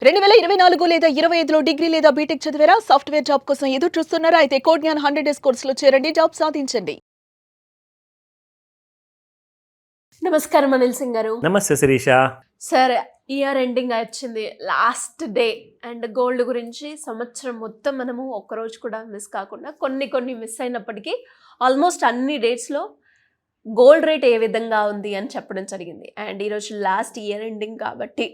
2024 లేదా 25లో డిగ్రీ లేదా బీటెక్ చదివారా? సాఫ్ట్‌వేర్ జాబ్ కోసం ఎదురు చూస్తున్నారా? అయితే కోడ్ జ్ఞాన్ 100 డేస్ కోర్సులో చేరండి, జాబ్ సాధించండి. నమస్కారం అనిల్ సింగ్ గారు. నమస్తే శిరీష. సార్, ఇయర్ ఎండింగ్ వచ్చింది, లాస్ట్ డే అండ్ గోల్డ్ గురించి సంవత్సరం మొత్తం మనము ఒక్కరోజు కూడా మిస్ కాకుండా కొన్ని మిస్ అయినప్పటికీ ఆల్మోస్ట్ అన్ని డేట్స్లో గోల్డ్ రేట్ ఏ విధంగా ఉంది అని చెప్పడం జరిగింది. అండ్ ఈరోజు లాస్ట్ ఇయర్ ఎండింగ్ కాబట్టి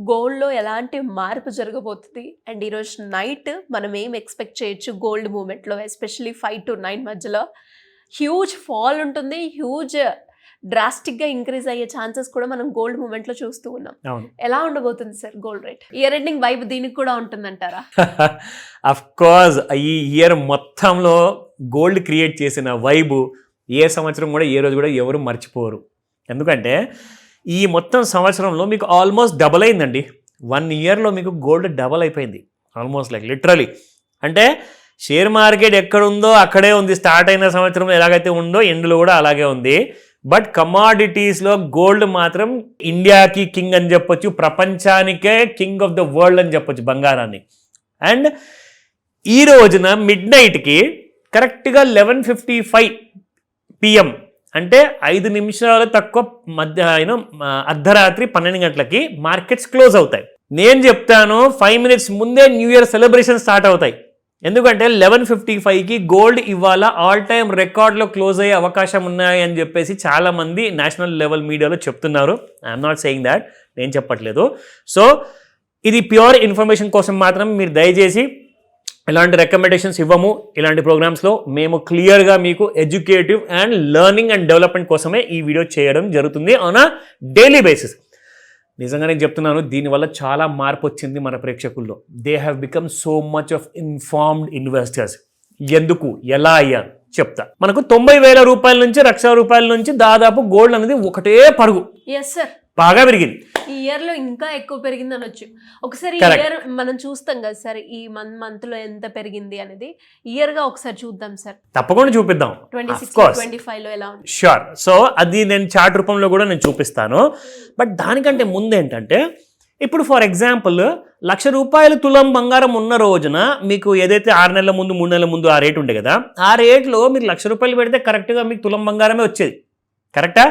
గోల్డ్లో ఎలాంటి మార్పు జరగబోతుంది అండ్ ఈరోజు నైట్ మనం ఏం ఎక్స్పెక్ట్ చేయొచ్చు గోల్డ్ మూమెంట్లో, ఎస్పెషలీ 5 to 9 మధ్యలో హ్యూజ్ ఫాల్ ఉంటుంది, హ్యూజ్ డ్రాస్టిక్గా ఇంక్రీజ్ అయ్యే ఛాన్సెస్ కూడా మనం గోల్డ్ మూమెంట్లో చూస్తూ ఉన్నాం. ఎలా ఉండబోతుంది sir gold rate? Year ending vibe దీనికి కూడా ఉంటుందంటారా? అఫ్ కోర్స్ ఈ ఇయర్ మొత్తంలో గోల్డ్ క్రియేట్ చేసిన వైబు ఏ సంవత్సరం కూడా ఏ రోజు కూడా ఎవరు మర్చిపోరు. ఎందుకంటే ఈ మొత్తం సంవత్సరంలో మీకు ఆల్మోస్ట్ డబల్ అయిందండి. 1 ఇయర్లో మీకు గోల్డ్ డబల్ అయిపోయింది ఆల్మోస్ట్, లైక్ లిటరలీ. అంటే షేర్ మార్కెట్ ఎక్కడుందో అక్కడే ఉంది, స్టార్ట్ అయిన సంవత్సరం ఎలాగైతే ఉందో ఎండ్లో కూడా అలాగే ఉంది. బట్ కమాడిటీస్లో గోల్డ్ మాత్రం ఇండియాకి కింగ్ అని చెప్పొచ్చు, ప్రపంచానికే కింగ్ ఆఫ్ ద వరల్డ్ అని చెప్పొచ్చు బంగారాన్ని. అండ్ ఈ రోజున మిడ్ నైట్కి కరెక్ట్గా 11:55 PM అంటే 5 నిమిషాలు తక్కువ మధ్య అర్ధరాత్రి 12 గంటలకి మార్కెట్స్ క్లోజ్ అవుతాయి. నేను చెప్తాను 5 minutes ముందే న్యూ ఇయర్ సెలబ్రేషన్ స్టార్ట్ అవుతాయి. ఎందుకంటే 11:55కి గోల్డ్ ఇవాళ ఆల్ టైమ్ రికార్డ్లో క్లోజ్ అయ్యే అవకాశం ఉన్నాయి అని చెప్పేసి చాలామంది నేషనల్ లెవెల్ మీడియాలో చెప్తున్నారు. ఐఎమ్ నాట్ సేయింగ్ దాట్, నేను చెప్పట్లేదు. సో ఇది ప్యూర్ ఇన్ఫర్మేషన్ కోసం మాత్రం మీరు దయచేసి ఇలాంటి రికమెండేషన్స్ ఇవ్వము. ఇలాంటి ప్రోగ్రామ్స్లో మేము క్లియర్గా మీకు educative and learning and development కోసమే ఈ వీడియో చేయడం జరుగుతుంది ఆన్ అ డైలీ బేసిస్. నిజంగా నేను చెప్తున్నాను, దీనివల్ల చాలా మార్పు వచ్చింది మన ప్రేక్షకుల్లో. They have become so much of informed investors. ఎందుకు, ఎలా అయ్యారు చెప్తా. మనకు 90,000 రూపాయల నుంచి 1,00,000 రూపాయల నుంచి దాదాపు గోల్డ్ అనేది ఒకటే పరుగు. ఎస్ సార్, బాగా పెరిగింది. ఈ ఇయర్లో ఇంకా ఎక్కువ పెరిగింది అనొచ్చు. ఒకసారి ఇయర్ మనం చూస్తాం కదా సార్, ఈ మంత్లో ఎంత పెరిగింది అనేది ఇయర్గా ఒకసారి చూద్దాం సార్. తప్పకుండా చూపిద్దాం. 26-25లో ఎలా ఉంది? షూర్. సో అది నేను చార్ట్ రూపంలో కూడా నేను చూపిస్తాను. బట్ దానికంటే ముందు ఏంటంటే, ఇప్పుడు ఫర్ ఎగ్జాంపుల్ 1,00,000 రూపాయలు తులం బంగారం ఉన్న రోజున మీకు ఏదైతే 6 నెలల ముందు 3 నెలల ముందు ఆ రేటు ఉండే కదా, ఆ రేట్లో మీరు 1,00,000 రూపాయలు పెడితే కరెక్ట్గా మీకు తులం బంగారమే వచ్చేది. కరెక్టా?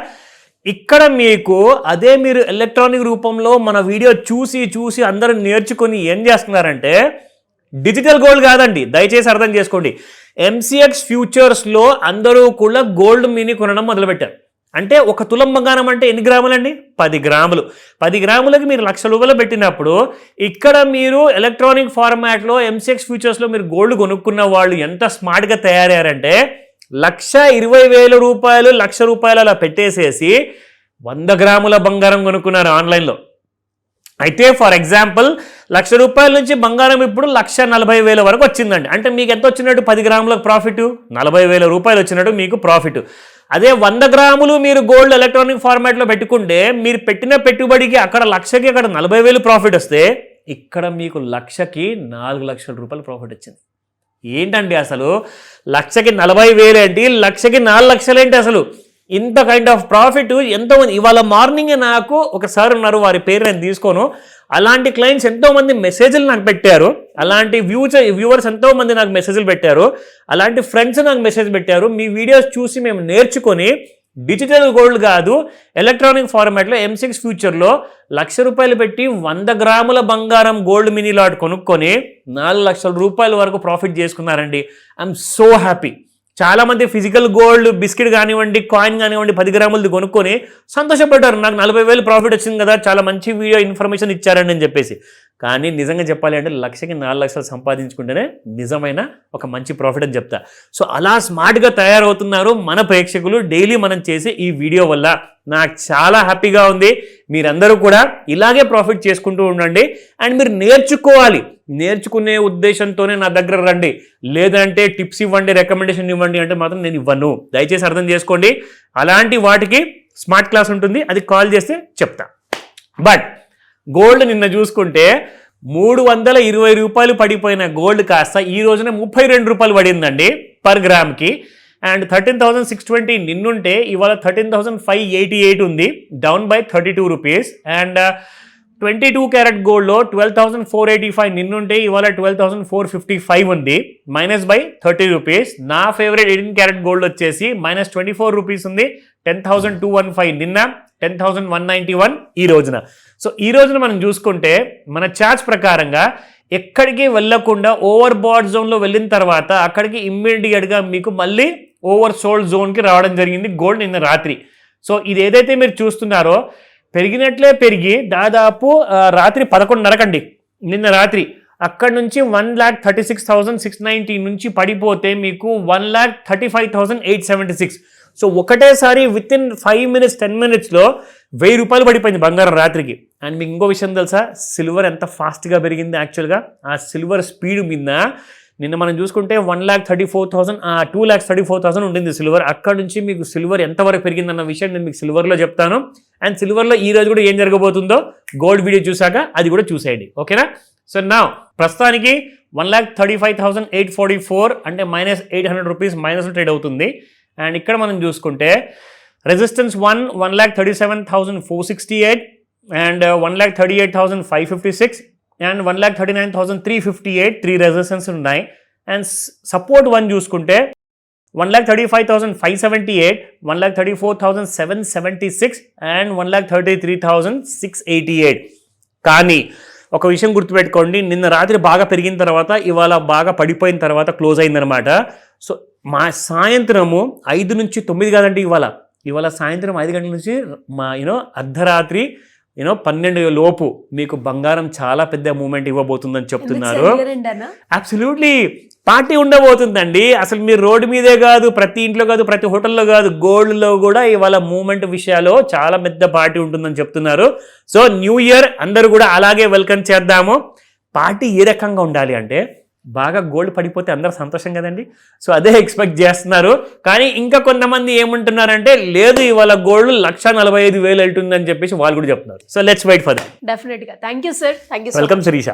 ఇక్కడ మీకు అదే మీరు ఎలక్ట్రానిక్ రూపంలో మన వీడియో చూసి అందరూ నేర్చుకొని ఏం చేస్తున్నారంటే, డిజిటల్ గోల్డ్ కాదండి, దయచేసి అర్థం చేసుకోండి. MCX ఫ్యూచర్స్లో అందరూ కూడా గోల్డ్ మినీ కొనడం మొదలుపెట్టారు. అంటే ఒక తులం బంగారం అంటే ఎన్ని గ్రాములండి? 10 గ్రాములు. 10 గ్రాములకి మీరు 1,00,000 రూపాయలు పెట్టినప్పుడు ఇక్కడ మీరు ఎలక్ట్రానిక్ ఫార్మాట్లో MCX ఫ్యూచర్స్లో మీరు గోల్డ్ కొనుక్కున్న వాళ్ళు ఎంత స్మార్ట్గా తయారయ్యారంటే, 1,20,000 రూపాయలు 1,00,000 రూపాయలు అలా పెట్టేసేసి 100 గ్రాముల బంగారం కొనుక్కున్నారు ఆన్లైన్లో. అయితే ఫర్ ఎగ్జాంపుల్ 1,00,000 రూపాయల నుంచి బంగారం ఇప్పుడు 1,40,000 వరకు వచ్చిందండి. అంటే మీకు ఎంత వచ్చినట్టు 10 గ్రాములకు ప్రాఫిట్? 40,000 రూపాయలు వచ్చినట్టు మీకు ప్రాఫిట్. అదే 100 గ్రాములు మీరు గోల్డ్ ఎలక్ట్రానిక్ ఫార్మాట్లో పెట్టుకుంటే మీరు పెట్టిన పెట్టుబడికి అక్కడ 1,00,000కి అక్కడ 40,000 ప్రాఫిట్ వస్తే ఇక్కడ మీకు 1,00,000కి 4,00,000 రూపాయలు ప్రాఫిట్ వచ్చింది. ఏంటండి అసలు 1,00,000కి 40,000 ఏంటి, 1,00,000కి 4,00,000 ఏంటి? అసలు ఇంత కైండ్ ఆఫ్ ప్రాఫిట్ ఎంతోమంది. ఇవాళ మార్నింగ్ నాకు ఒక సార్ ఉన్నారు, వారి పేరు నేను తీసుకోను, అలాంటి క్లయింట్స్ ఎంతోమంది మెసేజ్లు నాకు పెట్టారు, అలాంటి వ్యూవర్స్ ఎంతోమంది నాకు మెసేజ్లు పెట్టారు, అలాంటి ఫ్రెండ్స్ నాకు మెసేజ్ పెట్టారు. మీ వీడియోస్ చూసి మేము నేర్చుకొని డిజిటల్ గోల్డ్ కాదు ఎలక్ట్రానిక్ ఫార్మాట్లో MCX ఫ్యూచర్లో 1,00,000 రూపాయలు పెట్టి 100 గ్రాముల బంగారం గోల్డ్ మినీ లాట్ కొనుక్కొని 4,00,000 రూపాయల వరకు ప్రాఫిట్ చేసుకున్నారండి. I'm so happy. చాలామంది ఫిజికల్ గోల్డ్ బిస్కెట్ కానివ్వండి, కాయిన్ కానివ్వండి 10 గ్రాములది కొనుక్కొని సంతోషపడ్డారు, నాకు 40,000 ప్రాఫిట్ వచ్చింది కదా, చాలా మంచి వీడియో ఇన్ఫర్మేషన్ ఇచ్చారండి అని చెప్పేసి. కానీ నిజంగా చెప్పాలి అంటే 1,00,000కి 4,00,000 సంపాదించుకుంటేనే నిజమైన ఒక మంచి ప్రాఫిట్ అని చెప్తా. సో అలా స్మార్ట్గా తయారవుతున్నారు మన ప్రేక్షకులు డైలీ మనం చేసే ఈ వీడియో వల్ల. నాకు చాలా హ్యాపీగా ఉంది. మీరందరూ కూడా ఇలాగే ప్రాఫిట్ చేసుకుంటూ ఉండండి. అండ్ మీరు నేర్చుకోవాలి, నేర్చుకునే ఉద్దేశంతోనే నా దగ్గర రండి. లేదంటే టిప్స్ ఇవ్వండి, రికమెండేషన్ ఇవ్వండి అంటే మాత్రం నేను ఇవ్వను. దయచేసి అర్థం చేసుకోండి. అలాంటి వాటికి స్మార్ట్ క్లాస్ ఉంటుంది, అది కాల్ చేస్తే చెప్తా. బట్ గోల్డ్ నిన్న చూసుకుంటే 320 రూపాయలు పడిపోయిన గోల్డ్ కాస్త ఈ రోజున 32 రూపాయలు పడిందండి పర్ గ్రామ్కి. అండ్ 13,620 నిన్నుంటే ఇవాళ 13,588 ఉంది, down by 32 rupees. And 22 carrot గోల్డ్లో 12,485 నిన్నుంటే ఇవాళ 12,455 ఉంది, మైనస్ బై 30 రూపీస్. నా ఫేవరెట్ 18 క్యారెట్ గోల్డ్ వచ్చేసి మైనస్ 24 రూపీస్ ఉంది, 10,215 నిన్న, 10,191 ఈ రోజున. సో ఈ రోజున మనం చూసుకుంటే మన చార్ట్స్ ప్రకారంగా ఎక్కడికి వెళ్ళకుండా ఓవర్ బాట్ జోన్లో వెళ్ళిన తర్వాత అక్కడికి ఇమ్మీడియట్గా మీకు మళ్ళీ ఓవర్ సోల్డ్ జోన్కి రావడం జరిగింది గోల్డ్ నిన్న రాత్రి. సో ఇది ఏదైతే మీరు చూస్తున్నారో పెరిగినట్లే పెరిగి దాదాపు రాత్రి 11:30 నిన్న రాత్రి అక్కడి నుంచి 1,36,690 నుంచి పడిపోతే మీకు 1,35,876. సో ఒకటేసారి విత్ ఇన్ 5 minutes 10 minutesలో 1,000 రూపాయలు పడిపోయింది బంగారం రాత్రికి. అండ్ మీకు ఇంకో విషయం తెలుసా, సిల్వర్ ఎంత ఫాస్ట్గా పెరిగింది. యాక్చువల్గా ఆ సిల్వర్ స్పీడ్ మీద నిన్న మనం చూసుకుంటే 1,34,000 2,34,000 ఉంటుంది సిల్వర్. అక్కడ నుంచి మీకు సిల్వర్ ఎంతవరకు పెరిగిందన్న విషయం నేను మీకు సిల్వర్లో చెప్తాను. అండ్ సిల్వర్లో ఈ రోజు కూడా ఏం జరగబోతుందో గోల్డ్ వీడియో చూసాక అది కూడా చూసేయండి, ఓకేనా. సో నా ప్రస్తుతానికి 1,35,844 అంటే -800 రూపీస్ మైనస్ ట్రేడ్ అవుతుంది. అండ్ ఇక్కడ మనం చూసుకుంటే రెసిస్టెన్స్ 1,37,468 అండ్ 1,38,556 అండ్ 1,39,358 3 రెసిస్టెన్స్ ఉన్నాయి. అండ్ సపోర్ట్ 1 చూసుకుంటే 1,35,578 1,34,776 అండ్ 1,33,688. కానీ ఒక విషయం గుర్తుపెట్టుకోండి, నిన్న రాత్రి బాగా పెరిగిన తర్వాత ఇవాళ బాగా పడిపోయిన తర్వాత క్లోజ్ అయిందనమాట. సో మా సాయంత్రము 5 నుంచి 9 కాదండి, ఇవాళ సాయంత్రం 5 గంటల నుంచి మా అర్ధరాత్రి 12 లోపు మీకు బంగారం చాలా పెద్ద మూమెంట్ ఇవ్వబోతుందని చెప్తున్నారు. అబ్సల్యూట్లీ పార్టీ ఉండబోతుందండి. అసలు మీరు రోడ్డు మీదే కాదు, ప్రతి ఇంట్లో కాదు, ప్రతి హోటల్లో కాదు, గోల్డ్లో కూడా ఇవాళ మూమెంట్ విషయాల్లో చాలా పెద్ద పార్టీ ఉంటుందని చెప్తున్నారు. సో న్యూ ఇయర్ అందరూ కూడా అలాగే వెల్కమ్ చేద్దాము. పార్టీ ఏ రకంగా ఉండాలి అంటే బాగా గోల్డ్ పడిపోతే అందరూ సంతోషం కదండి. సో అదే ఎక్స్పెక్ట్ చేస్తున్నారు. కానీ ఇంకా కొంతమంది ఏమంటున్నారంటే లేదు ఇవాళ గోల్డ్ 1,45,000 వెళ్తుందని చెప్పేసి వాళ్ళు కూడా చెప్తున్నారు. So let's wait for that. డెఫినెట్గా. Thank you sir. Thank you. Welcome Sirisha.